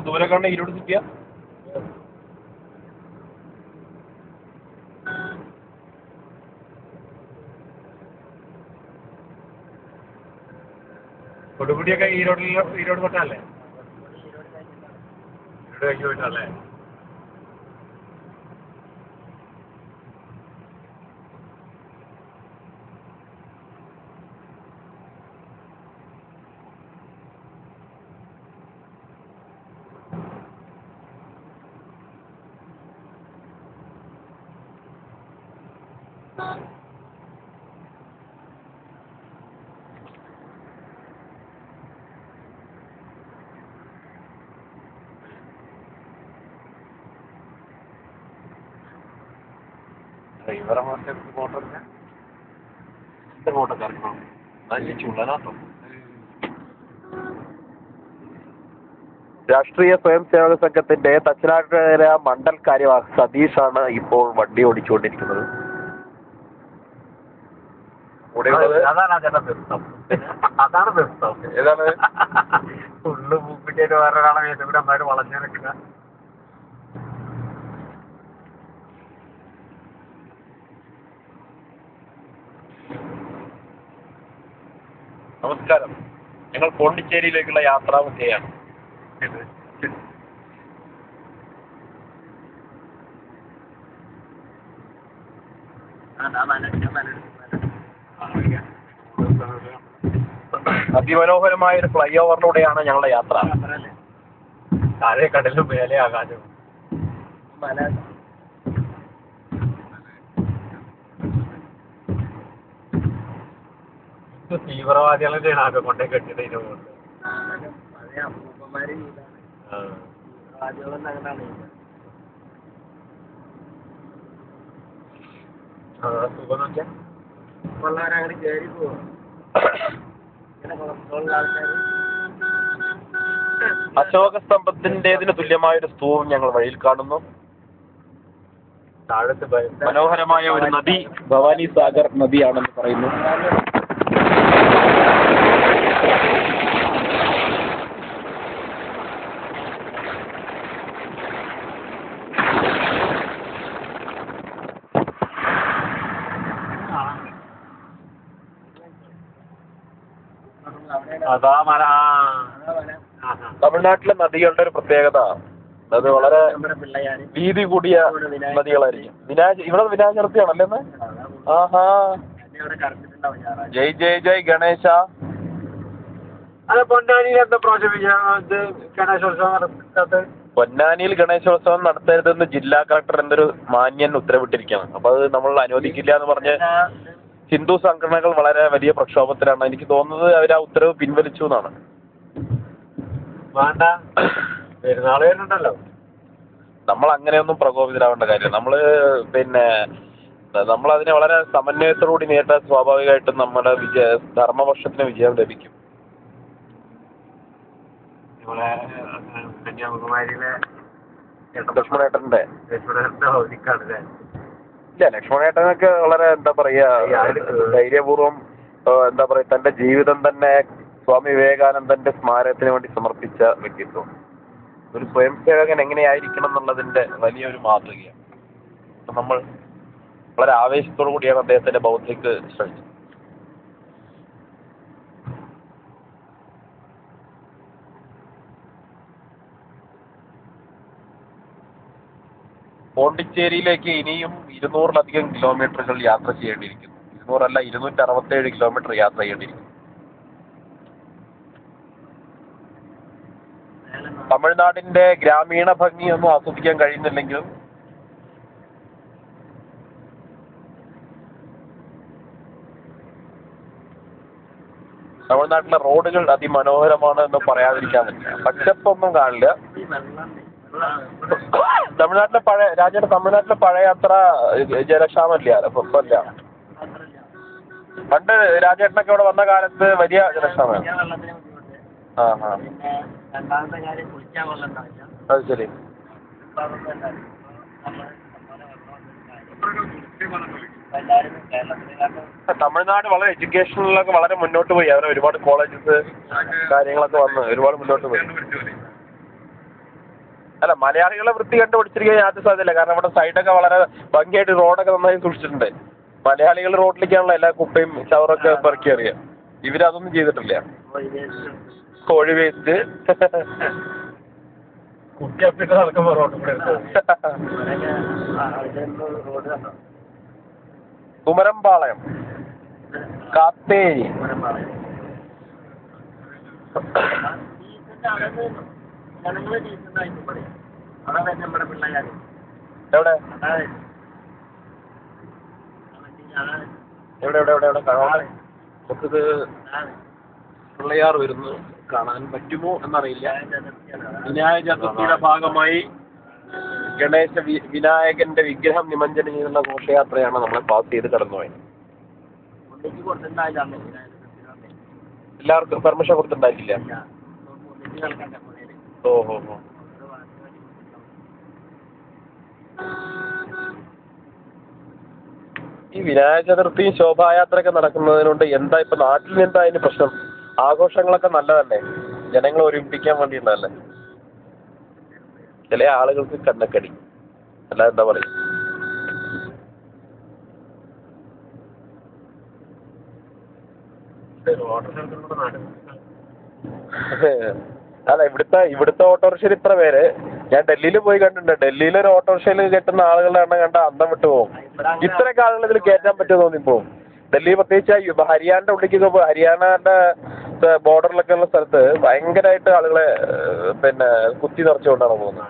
ദൂരെ കണ്ട ഇരുപത് സിറ്റിയാ. കൊടുകുടിയൊക്കെ ഈരോട് തൊട്ടല്ലേ? ഈരോട് കഴിഞ്ഞ് പോയിട്ടല്ലേ? ഡ്രൈവറമാരുടെ ഫോട്ടോല്ല ഫോട്ടോ കറക്കണം. നല്ല ചുള്ളനാട്ടോ. രാഷ്ട്രീയ സ്വയം സേവക സംഘത്തിന്റെ തച്ചനാട്ടുകര മണ്ഡൽ കാര്യവാഹ് സതീഷാണ് ഇപ്പോൾ വണ്ടി ഓടിച്ചുകൊണ്ടിരിക്കുന്നത്. അതാണ് ബെസ്റ്റ്. ഏതാണ് ഫുള്ള് പൂപ്പിട്ടിട്ട് വേറൊരാളെ വീട്ടിൽ കൂടെ അമ്മമാര് വളഞ്ഞു നിൽക്കുക. നമസ്കാരം, ഞങ്ങൾ പോണ്ടിച്ചേരിയിലേക്കുള്ള യാത്രാമധ്യയാണ്. അതിമനോഹരമായ ഒരു ഫ്ലൈ ഓവറിലൂടെയാണ് ഞങ്ങളുടെ യാത്ര. താഴെ കടലും മേലെ ആകാശം. തീവ്രവാദികളെ ആകെ കൊണ്ടേ കെട്ടിട്ട് ഇതിന് പോകുന്നത്. സുഖം നോക്കിയാൽ അങ്ങനെ കയറി പോകും. അശോക സ്തംഭത്തിന്റേതിന് തുല്യമായൊരു സ്തൂപം ഞങ്ങൾ വഴിയിൽ കാണുന്നു. താഴത്ത് മനോഹരമായ ഒരു നദി ഭവാനി സാഗർ നദിയാണെന്ന് പറയുന്നു. അതാ മല. തമിഴ്നാട്ടിലെ നദികളുടെ ഒരു പ്രത്യേകത, അത് വളരെ വീതി കൂടിയ നദികളായിരിക്കും. ഇവിടെ വിനാചർത്തിയാണല്ലേ? ആഹാ, ജയ് ജയ് ജയ് ഗണേശ. അത് പൊന്നാനിയിൽ എന്താ പ്രാവശ്യം ഗണേശോത്സവം നടത്താത്തത്? പൊന്നാനിയിൽ ഗണേശോത്സവം നടത്തരുതെന്ന് ജില്ലാ കളക്ടർ എന്തൊരു മാന്യൻ ഉത്തരവിട്ടിരിക്കുകയാണ്. അപ്പൊ അത് നമ്മൾ അനുവദിക്കില്ല എന്ന് പറഞ്ഞ് ഹിന്ദു സംഘടനകൾ വളരെ വലിയ പ്രക്ഷോഭത്തിലാണ്. എനിക്ക് തോന്നുന്നത് അവർ ആ ഉത്തരവ് പിൻവലിച്ചു എന്നാണ്. വേണ്ട, പെരുന്നാൾ വരുന്നുണ്ടല്ലോ. നമ്മൾ അങ്ങനെയൊന്നും പ്രകോപിതരാവേണ്ട കാര്യം. നമ്മളതിനെ വളരെ സമന്വയത്തോടുകൂടി നേരിട്ടാൽ സ്വാഭാവികമായിട്ടും നമ്മുടെ ധർമ്മപക്ഷത്തിന് വിജയം ലഭിക്കും. ഇവിടെ കന്യാകുമാരിയിലെ ലക്ഷ്മണേട്ടന്റെ അവധിക്കാണല്ലേ? ഇല്ല, ലക്ഷ്മണേട്ടനൊക്കെ വളരെ എന്താ പറയാ, ധൈര്യപൂർവ്വം എന്താ പറയാ, തന്റെ ജീവിതം തന്നെ സ്വാമി വിവേകാനന്ദന്റെ സ്മാരകത്തിന് വേണ്ടി സമർപ്പിച്ച വ്യക്തിത്വം. ഒരു സ്വയം സേവകൻ എങ്ങനെയായിരിക്കണം എന്നുള്ളതിന്റെ വലിയൊരു മാതൃകയാണ്. നമ്മൾ വളരെ ആവേശത്തോടു കൂടിയാണ് അദ്ദേഹത്തിന്റെ ബൗദ്ധിക്ക് ശ്രമിച്ചത്. പോണ്ടിച്ചേരിയിലേക്ക് ഇനിയും 200-ലധികം കിലോമീറ്ററുകൾ യാത്ര ചെയ്യേണ്ടിയിരിക്കുന്നു. 200 അല്ല, 267 കിലോമീറ്റർ യാത്ര ചെയ്യേണ്ടിയിരിക്കുന്നു. തമിഴ്നാടിന്റെ ഗ്രാമീണ ഭംഗിയൊന്നും ആസ്വദിക്കാൻ കഴിയുന്നില്ലെങ്കിലും തമിഴ്നാട്ടിലെ റോഡുകൾ അതിമനോഹരമാണ് എന്ന് പറയാതിരിക്കാൻ പറ്റില്ല. പച്ചപ്പൊന്നും കാണില്ല. തമിഴ്നാട്ടിലെ പഴയ അത്ര ജലക്ഷാമല്ല. ഇല്ല. പണ്ട് രാജേട്ടനൊക്കെ ഇവിടെ വന്ന കാലത്ത് വലിയ ജലക്ഷാമമാണ്. ആ ആ പിന്നെ രണ്ടാമത്തെ കാര്യം കുളിക്കാൻ വെള്ളം ഉണ്ടാവില്ല. അത് ശരി. ഇപ്പൊ അതൊന്നും ഉണ്ടാവില്ല. എല്ലാവരും കേരളത്തിനെക്കാട്ടും തമിഴ്നാട് വളരെ എഡ്യൂക്കേഷനിലൊക്കെ വളരെ മുന്നോട്ട് പോയി. അവരെ ഒരുപാട് കോളേജസ് കാര്യങ്ങളൊക്കെ വന്ന് ഒരുപാട് മുന്നോട്ട് പോയി. അല്ല, മലയാളികളെ വൃത്തി കണ്ട് പഠിച്ചിരിക്കാൻ യാതൊരു സാധ്യതയില്ല. കാരണം അവിടെ സൈഡൊക്കെ വളരെ ഭംഗിയായിട്ട് റോഡൊക്കെ നന്നായി സൂക്ഷിച്ചിട്ടുണ്ട്. മലയാളികൾ റോഡിലേക്കാണല്ലോ എല്ലാ കുപ്പയും ചവറൊക്കെ പെറുക്കി അറിയാം. ഇവരതൊന്നും ചെയ്തിട്ടില്ല. കോഴി വേസ്റ്റ് കുട്ടിയപ്പിട്ട് നടക്കുമ്പോ റോഡ് റോഡ് കണ്ടോ? കുമരംപാളയം, കാത്തേരി. ജനങ്ങള് ഡീസൻ്റായിട്ട് പറയും. അതാണ് നമ്മുടെ പിള്ളേർ. എവിടെ എവിടെ എവിടെ എവിടെ എവിടെ കാണാൻ നമുക്കിത് പിള്ളയാർ വരുന്നു. കാണാൻ പറ്റുമോ എന്നറിയില്ല. വിനായക ചതുർത്ഥിയുടെ ഭാഗമായി വിനായകന്റെ വിഗ്രഹം നിമഞ്ജനം ചെയ്യുന്ന ഘോഷയാത്രയാണ് നമ്മളെ പാസ് ചെയ്ത് കടന്നുപോയത്. എല്ലാവർക്കും പെർമിഷൻ കൊടുത്തിട്ടുണ്ടായിട്ടില്ല. ഓഹോ ഹോ. ഈ വിനായക ചതുർത്ഥിയും ശോഭായാത്രയൊക്കെ നടക്കുന്നതിനുണ്ട് എന്താ ഇപ്പൊ നാട്ടിൽ എന്താ അതിന് പ്രശ്നം? ആഘോഷങ്ങളൊക്കെ നല്ലതല്ലേ, ജനങ്ങളെ ഒരുമിപ്പിക്കാൻ വേണ്ടിയുള്ളതല്ലേ. ചില ആളുകൾക്ക് കണ്ണക്കടി, അല്ല എന്താ പറയുക. അല്ല, ഇവിടുത്തെ ഓട്ടോറിക്ഷയിൽ ഇത്ര പേര്. ഞാൻ ഡൽഹിയിൽ പോയി കണ്ടിട്ടുണ്ട്. ഡൽഹിയിലൊരു ഓട്ടോറിക്ഷയിൽ കെട്ടുന്ന ആളുകളുടെ എണ്ണം കണ്ട അന്തം വിട്ടു പോകും. ഇത്രയൊക്കെ ആളുകൾ ഇതിൽ കയറ്റാൻ പറ്റുമോ തോന്നിപ്പോവും. ഡൽഹി പ്രത്യേകിച്ച് ഹരിയാനയുടെ ഉള്ളിലേക്ക് ഹരിയാനയുടെ ബോർഡറിലൊക്കെ ഉള്ള സ്ഥലത്ത് ഭയങ്കരമായിട്ട് ആളുകളെ പിന്നെ കുത്തി നിറച്ചുകൊണ്ടാണ് പോകുന്നത്.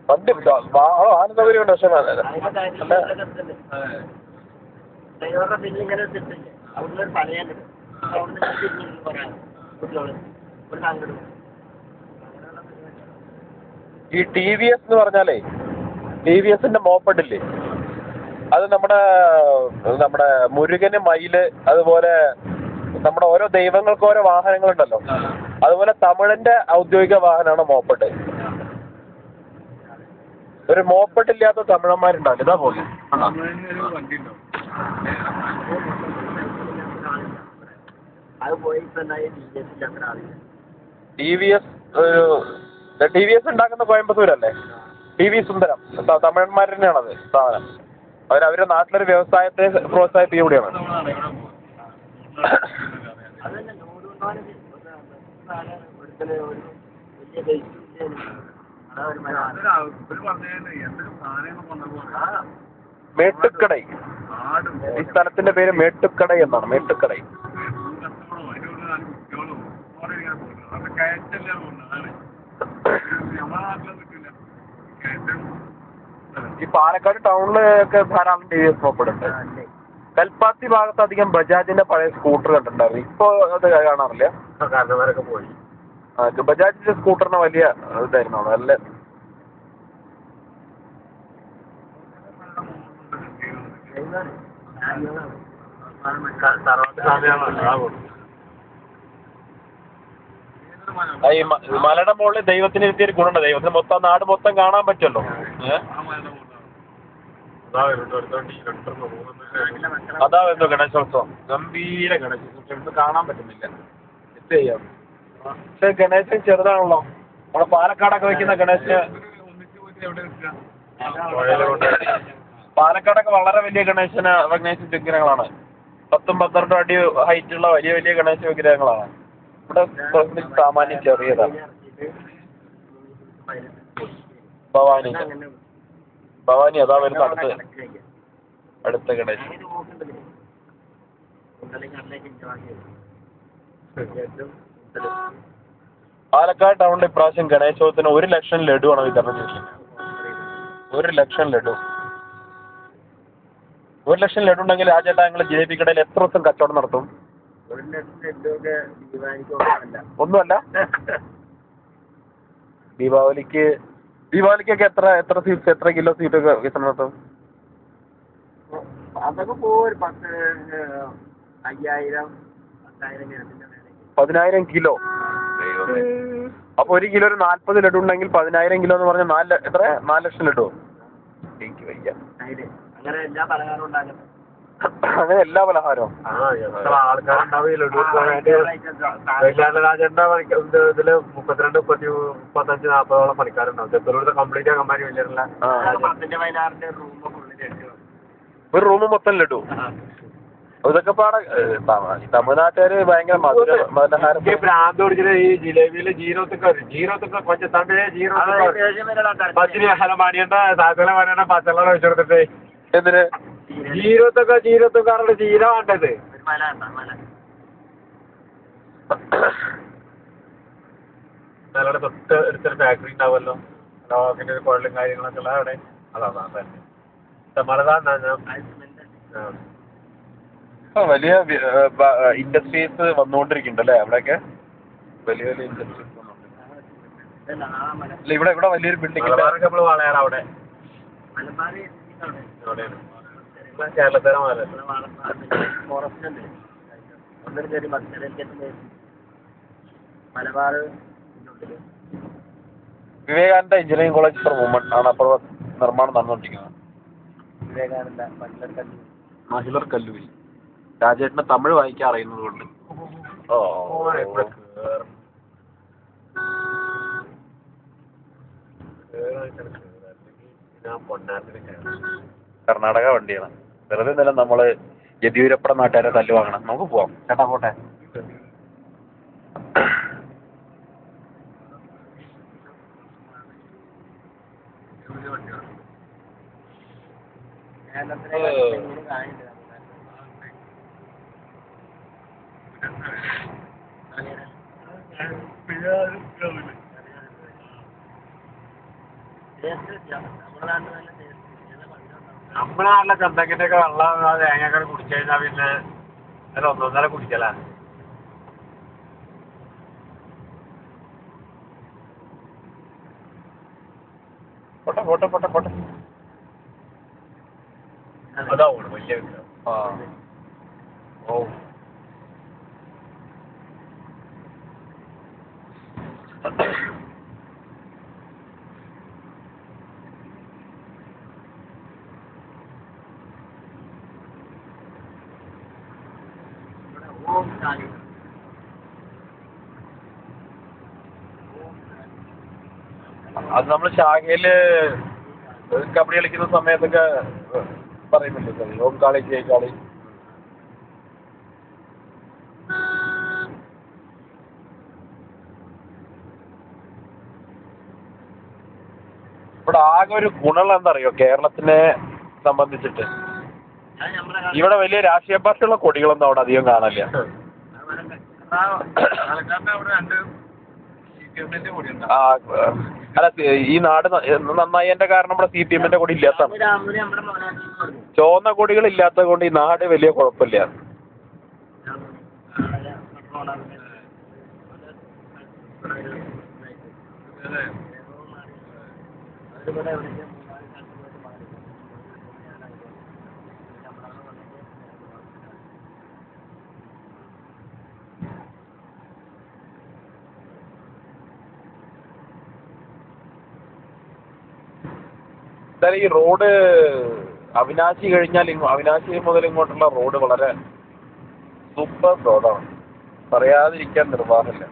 വണ്ടി വാഹന സൗകര്യമുണ്ട്. പക്ഷെ ഈ ടി വി എസ് എന്ന് പറഞ്ഞാലേ, ടി വി എസിന്റെ മോപ്പഡില്ലേ, അത് നമ്മുടെ മുരുകന് മയില്, അതുപോലെ നമ്മുടെ ഓരോ ദൈവങ്ങൾക്ക് ഓരോ വാഹനങ്ങളുണ്ടല്ലോ, അതുപോലെ തമിഴിന്റെ ഔദ്യോഗിക വാഹനമാണ് മോപ്പഡ്. ഒരു മോപ്പഡ് ഇല്ലാത്ത തമിഴന്മാരുണ്ടാവില്ല. ഇതാ പോലെ ടി വി എസ് ഉണ്ടാക്കുന്ന കോയമ്പത്തൂരല്ലേ, ടി വി സുന്ദരം. തമിഴന്മാർ തന്നെയാണത് സാധനം. അവരുടെ നാട്ടിലൊരു വ്യവസായത്തെ പ്രോത്സാഹിപ്പിക്കുക കൂടിയാണ്. മേട്ടുക്കടൈ, ഈ സ്ഥലത്തിന്റെ പേര് മേട്ടുക്കടൈ എന്നാണ്. മേട്ടുക്കടൈ. ഈ പാലക്കാട് ടൗണിലൊക്കെ ധാരാളം ടി വി എസ് മോപ്പഡുണ്ട്. കൽപ്പാത്തി ഭാഗത്ത് അധികം ബജാജിന്റെ പഴയ സ്കൂട്ടർ കണ്ടിട്ടുണ്ടായിരുന്നു. ഇപ്പൊ അത് കാണാറില്ല. പോയി. ബജാജിന്റെ സ്കൂട്ടറിന് വലിയ ഇതായിരുന്നു. നല്ല ഈ മലയുടെ മുകളിൽ ദൈവത്തിന് ഇരുത്തിയൊരു ഗുണുണ്ട്. ദൈവത്തിന് മൊത്തം നാട് മൊത്തം കാണാൻ പറ്റുമല്ലോ. അതാ വരുന്നു ഗണേശോത്സവം. ഗംഭീര ഗണേശോത്സവം കാണാൻ പറ്റുന്നില്ല. എന്ത് ചെയ്യാം. പക്ഷെ ഗണേശൻ ചെറുതാണല്ലോ. നമ്മുടെ പാലക്കാടൊക്കെ വെക്കുന്ന ഗണേശന്, പാലക്കാടൊക്കെ വളരെ വലിയ ഗണേശ വിഗ്രഹങ്ങളാണ്. 10-12 അടി ഹൈറ്റുള്ള വലിയ വലിയ ഗണേശ വിഗ്രഹങ്ങളാണ്. ഇവിടെ സാമാന്യം ചെറിയതാണ്. ഭവാനി അതാ വരുന്ന അടുത്ത ഗണേശൻ. പാലക്കാട് ടൗണിൽ ഇപ്രാവശ്യം ഗണേശോത്സവത്തിന് 1 ലക്ഷം ലഡുവാണ് വിതരണം ചെയ്തിട്ടുള്ളത്. 1 ലക്ഷം ലഡു. 1 ലക്ഷം ലഡു ഉണ്ടെങ്കിൽ ആ ചേട്ടാ ഞങ്ങൾ ജിലേബി കടയിൽ എത്ര ദിവസം കച്ചവടം നടത്തും? ഒന്നുമല്ല. ദീപാവലിക്കൊക്കെ എത്ര കിലോ സ്വീറ്റ് വിതരണം നടത്തും? അതൊക്കെ പോകും. 10,000 10,000 10,000 കിലോ. അപ്പൊ 1 കിലോ ഒരു 40 ലഡു ഉണ്ടെങ്കിൽ 10,000 കിലോ എന്ന് പറഞ്ഞാൽ എത്ര 4 ലക്ഷം ലഡു. എനിക്ക് വയ്യ. അങ്ങനെ എല്ലാ പലഹാരവും ഉണ്ടാകും. അങ്ങനെ എല്ലാ പലഹാരവും എത്ര ആൾക്കാരുണ്ടാവും ലഡു രാജേണ്ട ഇതില് 32, 35, 40 പണിക്കാരുണ്ടാവും. ചെറുപുഴത്തെ കംപ്ലീറ്റ് ആക്കന്മാര് വലിയ 10-16 റൂം ഒരു റൂം മൊത്തം ലഡു. ഇതൊക്കെ പാടെ തമിഴ്നാട്ടുകാര് ഭയങ്കര മധുരഹാരം. ഭ്രാന്ത് പിടിച്ചിട്ട് ഈ ജിലേബിയില് ജീരകത്തൊക്കെ കൊച്ചത്തണ്ടേ പച്ചിരി മണിയണ്ട സാധനം മണിയണ്ട പച്ചവെള്ളം വെച്ചു കൊടുത്തിട്ട് എന്തിന് ജീരകത്തൊക്കെ ജീര വേണ്ടത്. നിങ്ങളുടെ തൊട്ട് എടുത്തൊരു ഫാക്ടറി ഉണ്ടാവുമല്ലോ, ലോകിന്റെ ഒരു കുഴലും കാര്യങ്ങളൊക്കെ ഉള്ള അവിടെ. അതാണ് തന്നെ മലതാണ്ടാ വലിയ ഇൻഡസ്ട്രീസ് വന്നുകൊണ്ടിരിക്കുന്നുണ്ട് അല്ലേ അവിടെയൊക്കെ? വലിയ വലിയ ഇൻഡസ്ട്രീസ് വന്നുകൊണ്ടിരിക്കുന്നുണ്ട്. ഇവിടെ വലിയൊരു ബിൽഡിംഗ് നമ്മള് വളയാറ് അവിടെ കേരളത്തിലെ Malabar Vivekananda engineering college four woman ആണ് അപ്പോൾ നിർമ്മാണം നടന്നുകൊണ്ടിരിക്കുന്നത്. വിവേകാനന്ദ മഹിളർ കല്ലൂരി. രാജേട്ടന് തമിഴ് വായിക്കാൻ അറിയുന്നത് കൊണ്ട്. കർണാടക വണ്ടിയാണ്. വെറുതെ നിലം നമ്മള് യെദ്യൂരപ്പുറ നാട്ടുകാരെ തല്ലു വാങ്ങണം. നമുക്ക് പോവാം ചേട്ടാ, പോട്ടെ. നമ്മുടെ നാട്ടിലെ ചന്തക്കിന്റെ ഒക്കെ വെള്ളം തേങ്ങയൊക്കെ കുടിച്ചു കഴിഞ്ഞാൽ പിന്നെ അത് ഒന്നൊന്നര കുടിക്കല. പോട്ടെ പോട്ടെ പോട്ടെ പോട്ടെ. അതാവും വലിയ ഓ അത് നമ്മൾ ശാഖയില് കബഡി കളിക്കുന്ന സമയത്തൊക്കെ പറയുന്നില്ലേ ഓം കാളി ജയ് കാളി. ഇവിടെ ആകെ ഒരു ഗുണമുള്ള എന്താ അറിയോ കേരളത്തിനെ സംബന്ധിച്ചിട്ട്? ഇവിടെ വലിയ രാഷ്ട്രീയ പാർട്ടിയുള്ള കൊടികളൊന്നും അവിടെ അധികം കാണില്ല. അല്ല, ഈ നാട് നന്നായതിന്റെ കാരണം ഇവിടെ CPM-ന്റെ കൊടി ഇല്ലാത്തതാണ്. ചുവന്ന കൊടികൾ ഇല്ലാത്തത് കൊണ്ട് ഈ നാട് വലിയ കുഴപ്പമില്ല. ഈ റോഡ് അവിനാശി കഴിഞ്ഞാൽ അവിനാശി മുതൽ ഇങ്ങോട്ടുള്ള റോഡ് വളരെ സൂപ്പർ റോഡാണ്, പറയാതിരിക്കാൻ നിർവാഹമില്ല.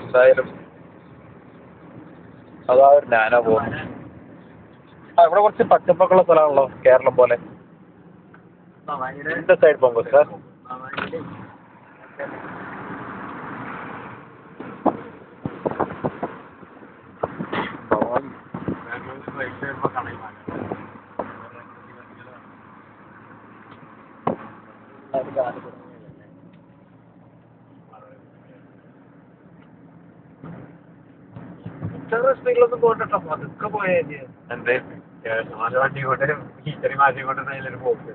എന്തായാലും അതാ ഒരു നാനോ പോകുന്നു. ഇവിടെ കുറച്ച് പച്ചപ്പൊക്കെയുള്ള സ്ഥലമാണല്ലോ കേരളം പോലെ. இந்த സൈഡ് പോങ്കോ സാർ. സ്ത്രീകളൊന്നും പോകട്ടോ, അതൊക്കെ പോയാൽ എന്തേ വണ്ടി കൊണ്ട് ഇത്രയും മാസം കൊണ്ട് പോക്ക്